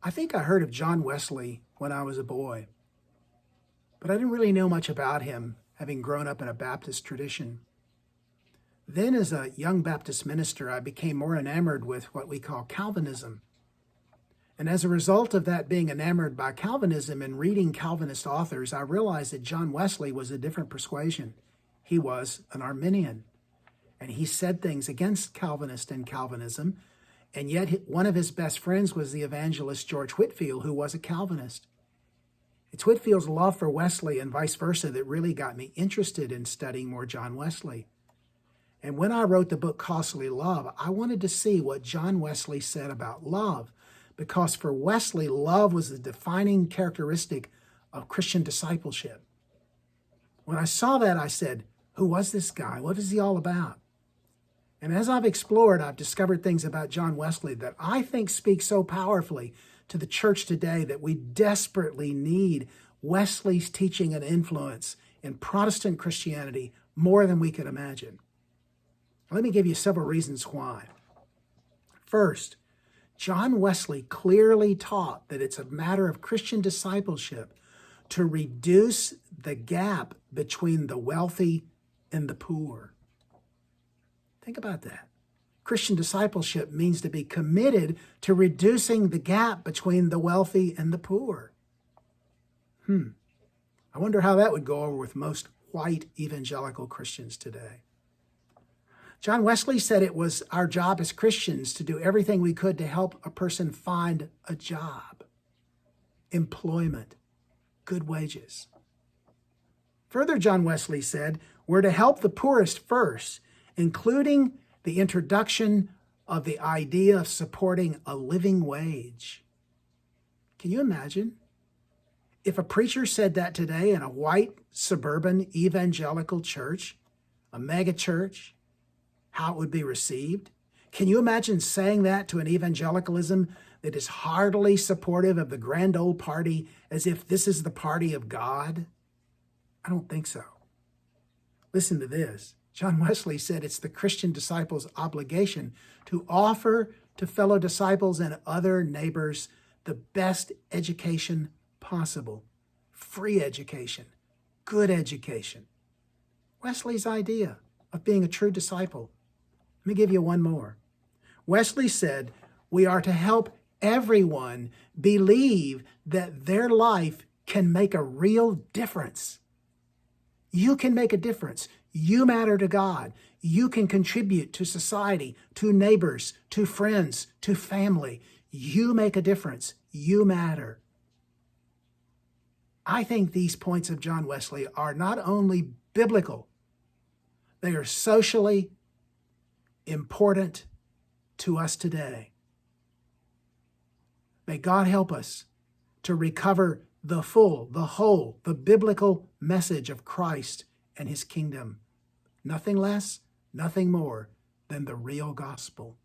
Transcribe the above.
I think I heard of John Wesley when I was a boy, but I didn't really know much about him, having grown up in a Baptist tradition. Then as a young Baptist minister, I became more enamored with what we call Calvinism. And as a result of that being enamored by Calvinism and reading Calvinist authors, I realized that John Wesley was a different persuasion. He was an Arminian, and he said things against Calvinist and Calvinism, and yet one of his best friends was the evangelist George Whitefield, who was a Calvinist. It's Whitefield's love for Wesley and vice versa that really got me interested in studying more John Wesley. And when I wrote the book Costly Love, I wanted to see what John Wesley said about love, because for Wesley, love was the defining characteristic of Christian discipleship. When I saw that, I said, who was this guy? What is he all about? And as I've explored, I've discovered things about John Wesley that I think speak so powerfully to the church today that we desperately need Wesley's teaching and influence in Protestant Christianity more than we could imagine. Let me give you several reasons why. First, John Wesley clearly taught that it's a matter of Christian discipleship to reduce the gap between the wealthy and the poor. Think about that. Christian discipleship means to be committed to reducing the gap between the wealthy and the poor. I wonder how that would go over with most white evangelical Christians today. John Wesley said it was our job as Christians to do everything we could to help a person find a job, employment, good wages. Further, John Wesley said we're to help the poorest first, including the introduction of the idea of supporting a living wage. Can you imagine? If a preacher said that today in a white suburban evangelical church, a mega church, how it would be received? Can you imagine saying that to an evangelicalism that is heartily supportive of the grand old party as if this is the party of God? I don't think so. Listen to this. John Wesley said it's the Christian disciples' obligation to offer to fellow disciples and other neighbors the best education possible. Free education, good education. Wesley's idea of being a true disciple. Let me give you one more. Wesley said we are to help everyone believe that their life can make a real difference. You can make a difference. You matter to God. You can contribute to society, to neighbors, to friends, to family. You make a difference. You matter. I think these points of John Wesley are not only biblical, they are socially important to us today. May God help us to recover the full, the whole, the biblical message of Christ and his kingdom. Nothing less, nothing more than the real gospel.